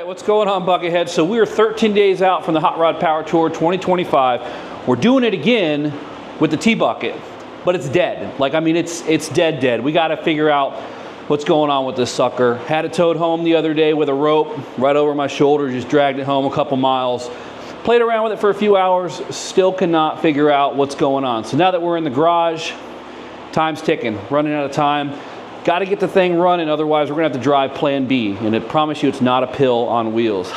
what's going on, Buckethead? So we're 13 days out from the Hot Rod Power Tour 2025. We're doing it again with the T Bucket, but it's dead. Like, I mean, it's dead. We got to figure out what's going on with this sucker. Had it towed home the other day with a rope right over my shoulder, just dragged it home a couple miles. Played around with it for a few hours, still cannot figure out what's going on. So now that we're in the garage, time's ticking, running out of time. Got to get the thing running, otherwise we're gonna have to drive plan B. And I promise you it's not a pill on wheels.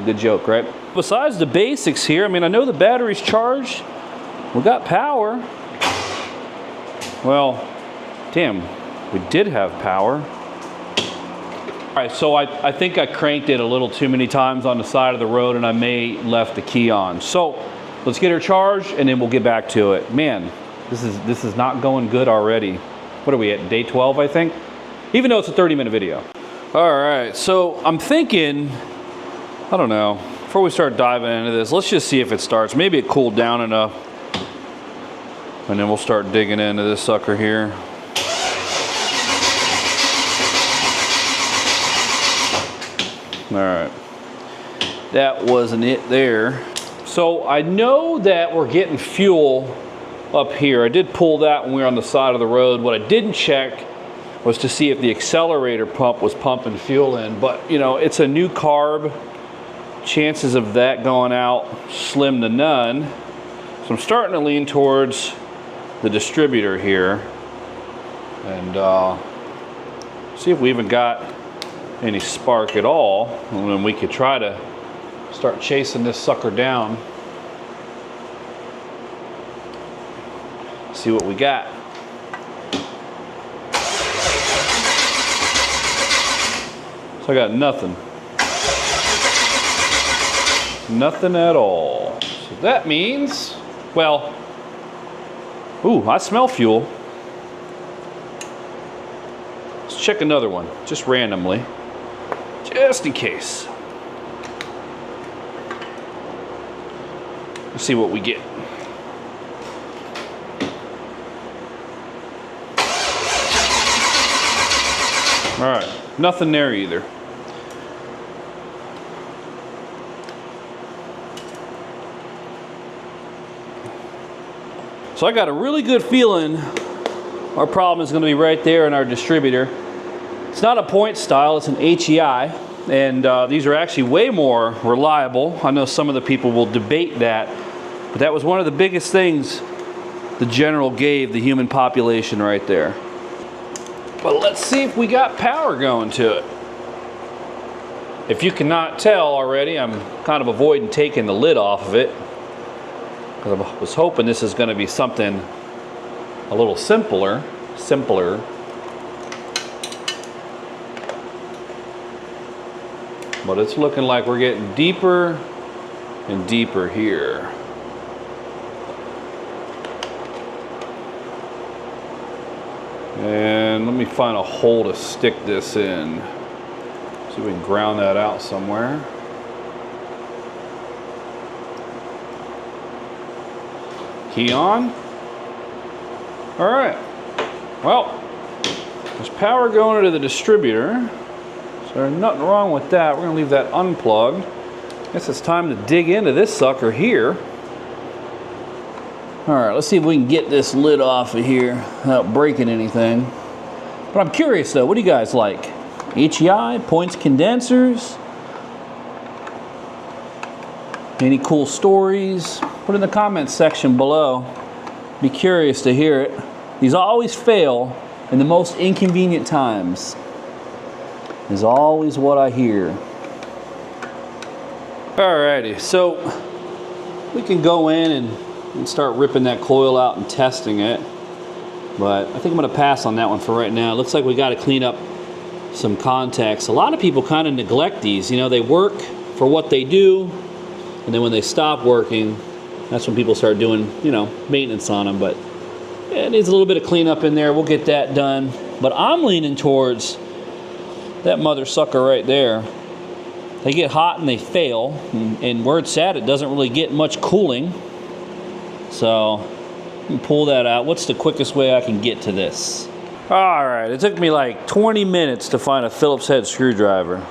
Good joke, right? Besides the basics here, I mean, I know the battery's charged. We got power. Well, damn, we did have power. All right, so I think I cranked it a little too many times on the side of the road and I may left the key on. So let's get her charged and then we'll get back to it. Man, this is not going good already. What are we at, day 12, I think? Even though it's a 30-minute video. All right, so I'm thinking, I don't know, before we start diving into this, let's just see if it starts. Maybe it cooled down enough. And then we'll start digging into this sucker here. All right, that wasn't it there. So I know that we're getting fuel up here. I did pull that when we were on the side of the road. What I didn't check was to see if the accelerator pump was pumping fuel in, but you know, it's a new carb. Chances of that going out slim to none. So I'm starting to lean towards the distributor here and see if we even got any spark at all, and then we could try to start chasing this sucker down. See what we got. So I got nothing. Nothing at all. So that means, well, ooh, I smell fuel. Let's check another one, just randomly, just in case. Let's see what we get. All right, nothing there either. So I got a really good feeling our problem is going to be right there in our distributor. It's not a point style, it's an HEI, and these are actually way more reliable. I know some of the people will debate that, but that was one of the biggest things the general gave the human population right there. But let's see if we got power going to it. If you cannot tell already, I'm kind of avoiding taking the lid off of it, because I was hoping this is going to be something a little simpler. But it's looking like we're getting deeper and deeper here. And let me find a hole to stick this in. See if we can ground that out somewhere. Key on. All right. Well, there's power going into the distributor. So there's nothing wrong with that. We're gonna leave that unplugged. Guess it's time to dig into this sucker here. All right, let's see if we can get this lid off of here without breaking anything. But I'm curious though, what do you guys like? HEI, points condensers? Any cool stories? Put in the comments section below. Be curious to hear it. These always fail in the most inconvenient times. Is always what I hear. Alrighty, so we can go in and start ripping that coil out and testing it. But I think I'm gonna pass on that one for right now. It looks like we gotta clean up some contacts. A lot of people kind of neglect these. You know, they work for what they do, and then when they stop working, that's when people start doing, you know, maintenance on them. But yeah, it needs a little bit of cleanup in there. We'll get that done. But I'm leaning towards that mother sucker right there. They get hot and they fail, and where it's at, it doesn't really get much cooling. So you can pull that out. What's the quickest way I can get to this? All right, it took me like 20 minutes to find a Phillips head screwdriver.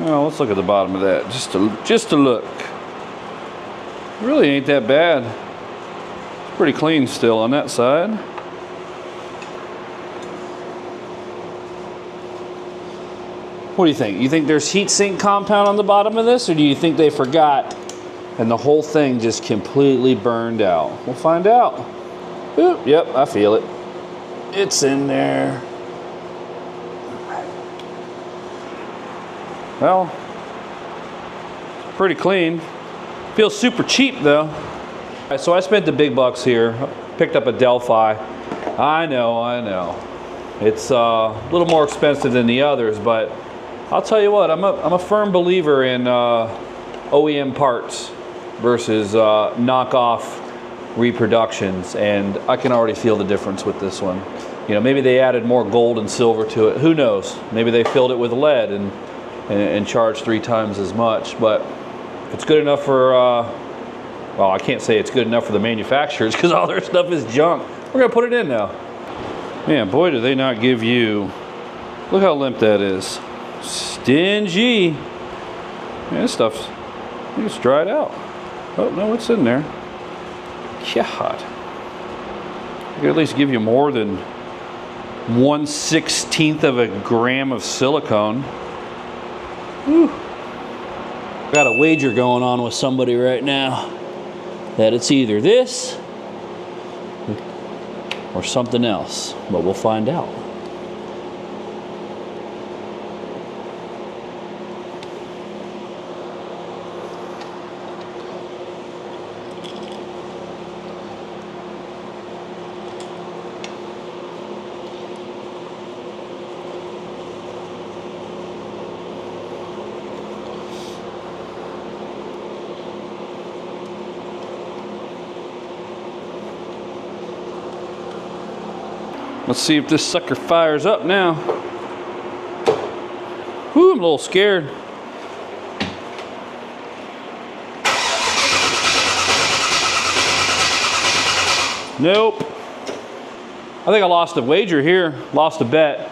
Oh, let's look at the bottom of that, just to look. Really ain't that bad. It's pretty clean still on that side. What do you think? You think there's heat sink compound on the bottom of this, or do you think they forgot and the whole thing just completely burned out? We'll find out. Oop, yep, I feel it. It's in there. Well, pretty clean. Feels super cheap though. All right, so I spent the big bucks here. Picked up a Delphi. I know. It's a little more expensive than the others, but I'll tell you what, I'm a firm believer in OEM parts versus knockoff reproductions, and I can already feel the difference with this one. You know, maybe they added more gold and silver to it. Who knows? Maybe they filled it with lead and charged 3 times as much. But if it's good enough for, well, I can't say it's good enough for the manufacturers because all their stuff is junk. We're gonna put it in now. Man, boy, do they not give you. Look how limp that is. Stingy. Man, this stuff's, I think it's dried out. Oh, no, it's in there. God. I could at least give you more than 1/16 of a gram of silicone. Whew. Got a wager going on with somebody right now that it's either this or something else, but we'll find out. Let's see if this sucker fires up now. Whew, I'm a little scared. Nope. I think I lost a wager here, lost a bet.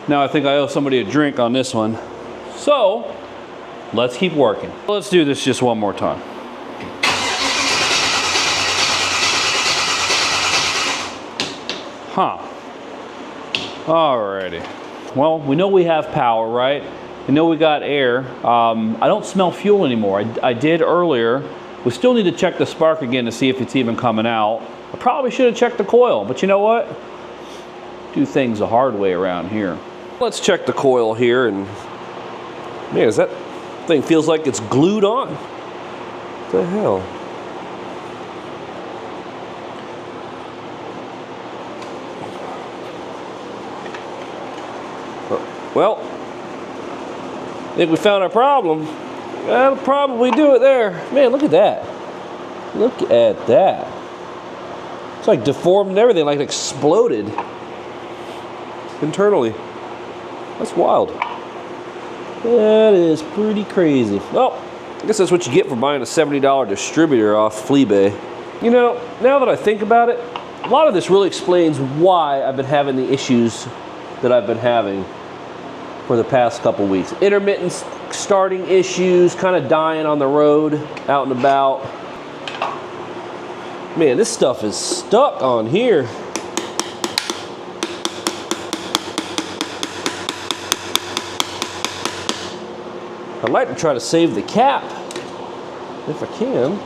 Now I think I owe somebody a drink on this one. So, let's keep working. Let's do this just one more time. Huh. Alrighty. Well, we know we have power, right? We know we got air. I don't smell fuel anymore. I did earlier. We still need to check the spark again to see if it's even coming out. I probably should have checked the coil, but you know what? Do things the hard way around here. Let's check the coil here, and man, that thing feels like it's glued on. What the hell? Well, I think we found our problem. That'll probably do it there. Man, look at that. Look at that. It's like deformed and everything, like it exploded internally. That's wild. That is pretty crazy. Well, I guess that's what you get for buying a $70 distributor off Fleabay. You know, now that I think about it, a lot of this really explains why I've been having the issues that I've been having for the past couple weeks. Intermittent starting issues, kind of dying on the road, out and about. Man, this stuff is stuck on here. I'd like to try to save the cap, if I can.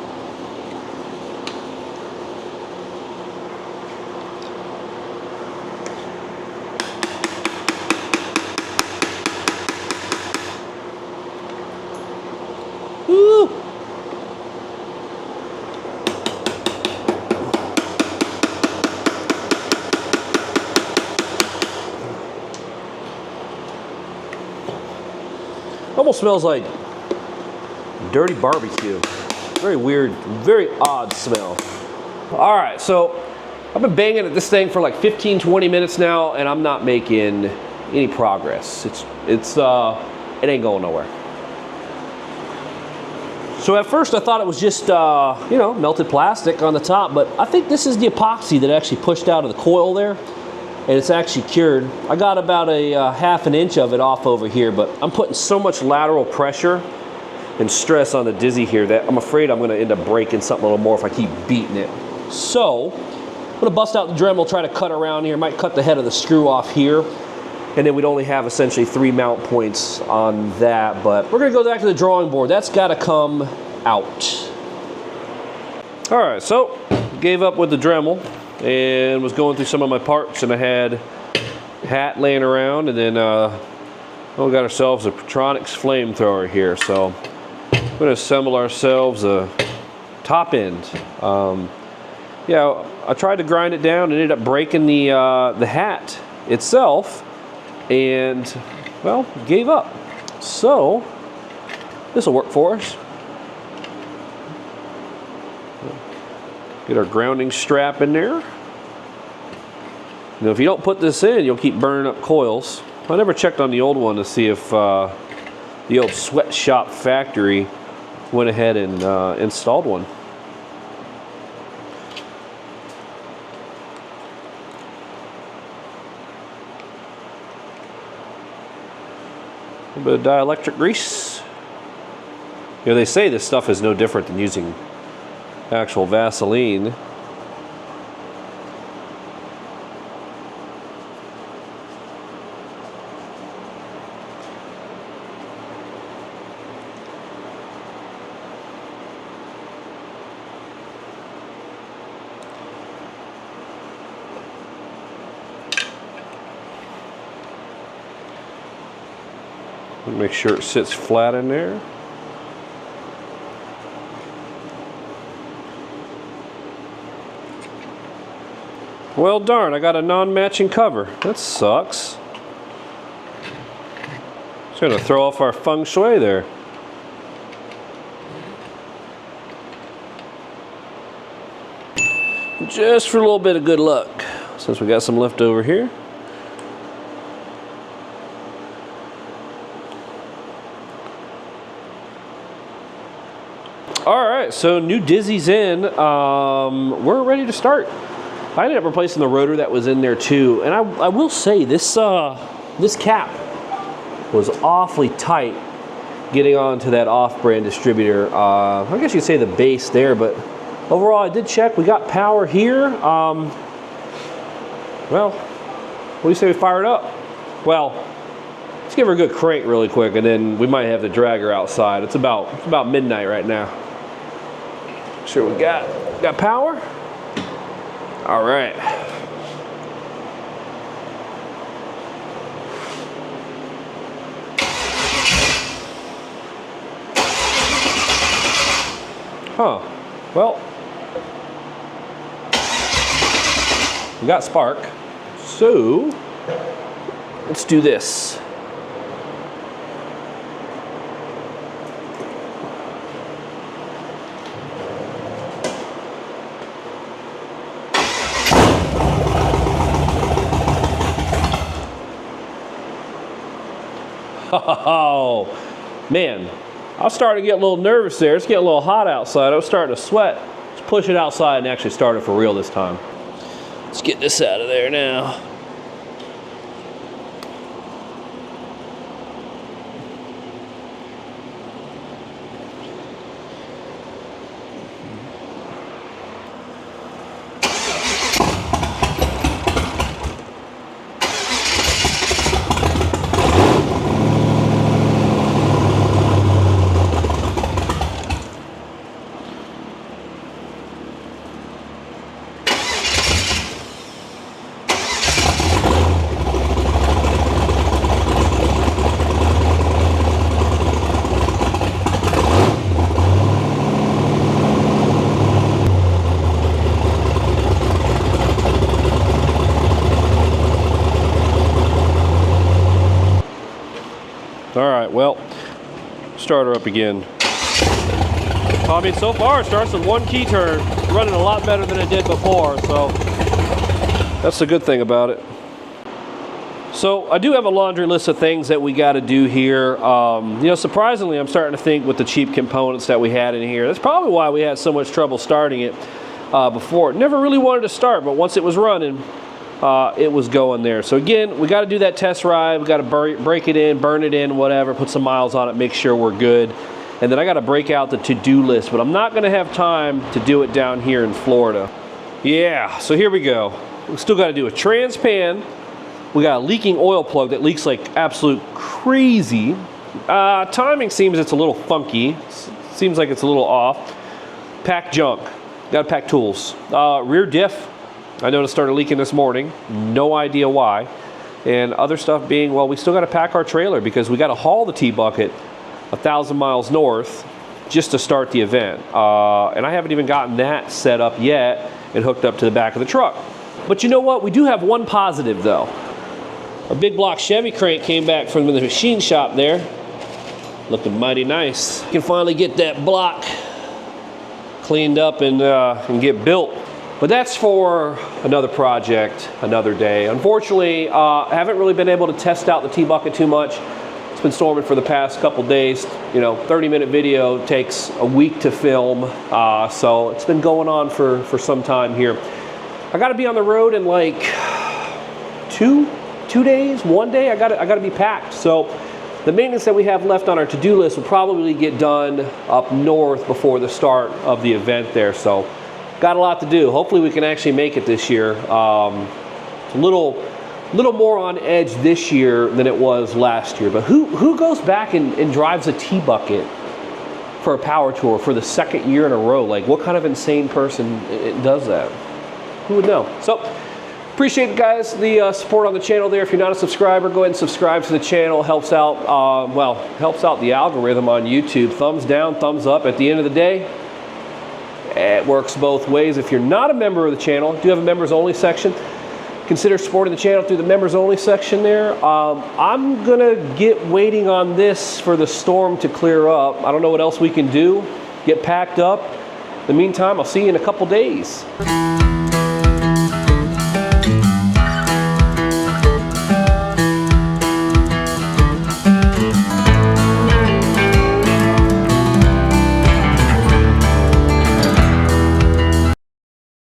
Almost smells like dirty barbecue. Very weird, very odd smell. All right, so I've been banging at this thing for like 15, 20 minutes now, and I'm not making any progress. It ain't going nowhere. So at first I thought it was just, you know, melted plastic on the top, but I think this is the epoxy that actually pushed out of the coil there. and it's actually cured. I got about a half an inch of it off over here, but I'm putting so much lateral pressure and stress on the Dizzy here that I'm afraid I'm gonna end up breaking something a little more if I keep beating it. So, I'm gonna bust out the Dremel, try to cut around here, might cut the head of the screw off here, and then we'd only have essentially 3 mount points on that, but we're gonna go back to the drawing board. That's gotta come out. All right, so gave up with the Dremel and was going through some of my parts, and I had a hat laying around, and then we got ourselves a Petronics flamethrower here, so we're gonna assemble ourselves a top end. Yeah, I tried to grind it down and ended up breaking the hat itself, and well, gave up. So this will work for us. Get our grounding strap in there. Now, if you don't put this in, you'll keep burning up coils. I never checked on the old one to see if the old sweatshop factory went ahead and installed one. A little bit of dielectric grease. You know, they say this stuff is no different than using actual Vaseline. Make sure it sits flat in there. Well, darn, I got a non-matching cover. That sucks. It's gonna throw off our feng shui there. Just for a little bit of good luck, since we got some left over here. All right, so new Dizzy's in. We're ready to start. I ended up replacing the rotor that was in there too, and I will say this this cap was awfully tight getting onto that off-brand distributor. I guess you could say the base there, but overall I did check. We got power here. Well, what do you say we fire it up? Well, let's give her a good crank really quick, and then we might have to drag her outside. It's about midnight right now. Sure, we got power. All right. Huh. Well, we got spark. So let's do this. Oh, man, I was starting to get a little nervous there. It's getting a little hot outside. I was starting to sweat. Let's push it outside and actually start it for real this time. Let's get this out of there now. All right, well, start her up again. I mean, so far it starts with one key turn, running a lot better than it did before, so that's the good thing about it. So I do have a laundry list of things that we got to do here. You know, surprisingly, I'm starting to think with the cheap components that we had in here, that's probably why we had so much trouble starting it before. It never really wanted to start, but once it was running, it was going there. So again, we got to do that test ride. We got to break it in, burn it in, whatever, put some miles on it, make sure we're good. And then I got to break out the to-do list, but I'm not going to have time to do it down here in Florida. Yeah, so here we go. We still got to do a trans pan. We got a leaking oil plug that leaks like absolute crazy. Timing seems it's a little funky. Seems like it's a little off. Pack junk. Got to pack tools. Rear diff. I noticed started leaking this morning. No idea why. And other stuff being, well, we still got to pack our trailer because we got to haul the T Bucket 1,000 miles north just to start the event. And I haven't even gotten that set up yet and hooked up to the back of the truck. But you know what? We do have one positive though. Our big block Chevy crank came back from the machine shop there. Looking mighty nice. You can finally get that block cleaned up and get built. But that's for another project, another day. Unfortunately, I haven't really been able to test out the T Bucket too much. It's been storming for the past couple days. You know, 30-minute video takes a week to film. So it's been going on for some time here. I gotta be on the road in like two days, 1 day. I gotta be packed. So the maintenance that we have left on our to-do list will probably get done up north before the start of the event there. So got a lot to do. Hopefully we can actually make it this year. It's a little more on edge this year than it was last year. But who goes back and drives a T Bucket for a power tour for the second year in a row? Like, what kind of insane person does that? Who would know? So appreciate, guys, the support on the channel there. If you're not a subscriber, go ahead and subscribe to the channel. Helps out, helps out the algorithm on YouTube. Thumbs down, thumbs up. At the end of the day, it works both ways. If you're not a member of the channel, do have a members only section. Consider supporting the channel through the members only section there. I'm gonna get waiting on this for the storm to clear up. I don't know what else we can do. Get packed up. In the meantime, I'll see you in a couple days.